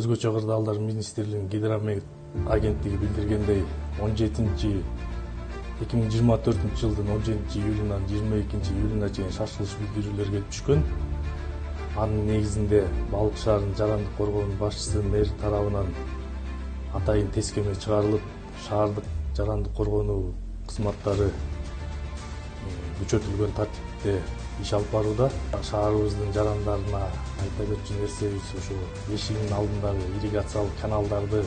Өзгөчө кырдаалдар министрлигинин гидромет агенттиги билдиргендей 2024 жылдын 17 июлунан 22 июлуна чейин шашылыш билдирүүлөр келип түшкөн. Анын негизинде Балык шаарынын жарандык коргоонун башчысы мэр тарабынан атайын тескеме чыгарылып, шаардык жарандык коргонуу кызматтары күчөтүлгөн тартипте иш алып барууда. Шаарыбыздын жарандарына айта кетчү нерсебиз ошо эшигинин алдындагы ирригациялык каналдарды,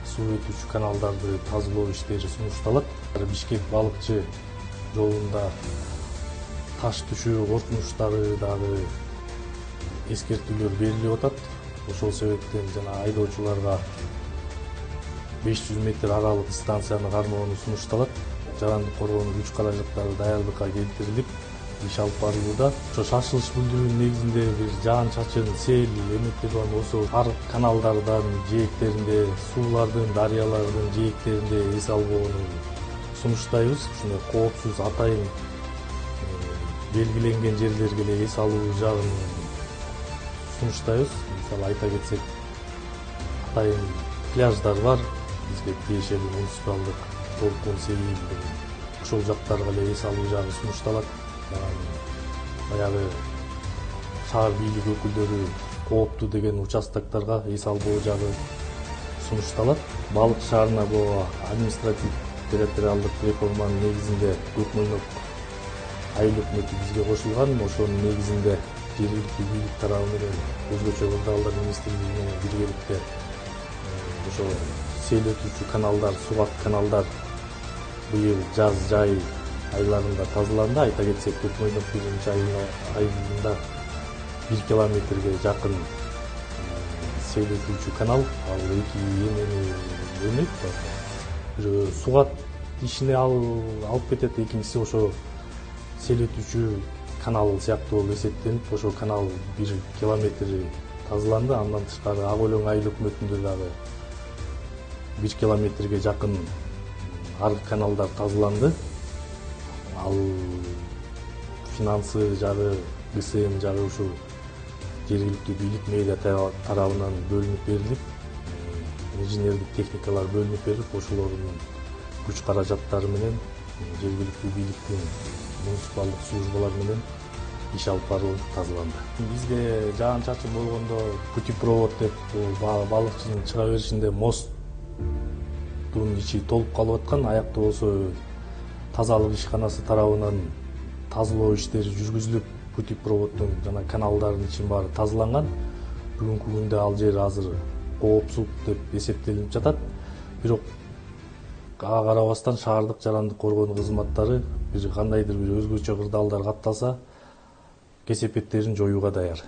суу өтүүчү каналдарды тазалоо иштери сунушталат. Бишкек балыкчы жолунда таш түшүү коркунучтары дагы эскертүүлөр берилип атат. Ошол себептен жана айдоочуларга 500 метр аралык дистанцияны кармоону сунушталат. Жарандык коргоонуу күч каражаттары даярдыкка келтирилип, иш алып барылууда. Ошо шашылыш билдирүүнүн негизинде бир жаан чачын, сел, эметтерди болсо арык каналдардан жээктеринде, суулардын, дарыялардын жээктеринде эс албоону сунуштайбыз. Ушундай коопсуз атайын белгиленген жерлерге эле эс алуу жагын сунуштайбыз. Мисалы айта кетсек, атайын пляждар бар. Бизге тиешелүү муниципалдык толкун, Севил, ошол жактарга эле эс алуу жагы сунушталат. Баягы шаар бийлик өкүлдөрү кооптуу деген участокторго эс албоо жагы сунушталат. Балык шаарына бул административ территориалдык реформанын негизинде Көкмойнок айыл өкмөтү бизге кошулган. Ошонун негизинде жергиликтүү бийлик тарабы менен өзгөчө кырдаалдар министрлиги менен биргеликте ошо сел өтүүчү каналдар, сугат каналдар быйыл жаз жай айларында тазаланды. Айта кетсек, Көкмойнок биринчи айында 1 километрге жакын сел өтүүчү канал, ал 2 эмени өнөт. Бирөө сугат ишине алып кетет, экинчиси ошо сел өтүүчү канал сыяктуу болуп эсептелип, ошо канал 1 километри тазаланды. Андан тышкары Ак Өлөң айыл өкмөтүндө дагы 1 километрге жакын арык каналдар тазаланды. Ал финансы жагы, ГСМ жагы ушул жергиликтүү бийлик мэрия тарабынан бөлүнүп берилип, инженердик техникалар бөлүнүп берип, ошолордун күч каражаттары менен жергиликтүү бийликтин муниципалдык службалар менен иш алып барылып тазаланды. Бизде жаан чачын болгондо путепровод деп балыкчынын чыга беришинде посттун ичи толуп калып аткан. Аякта болсо тазалык ишканасы тарабынан тазалоо иштери жүргүзүлүп, путепроводдун жана каналдардын ичин баары тазаланган. Бүгүнкү күндө ал жер азыр коопсуз деп эсептелип жатат. Бирок ага карабастан шаардык жарандык коргонуу кызматтары кандайдыр бир өзгөчө кырдаалдар катталса, кесепеттерин жоюуга даяр.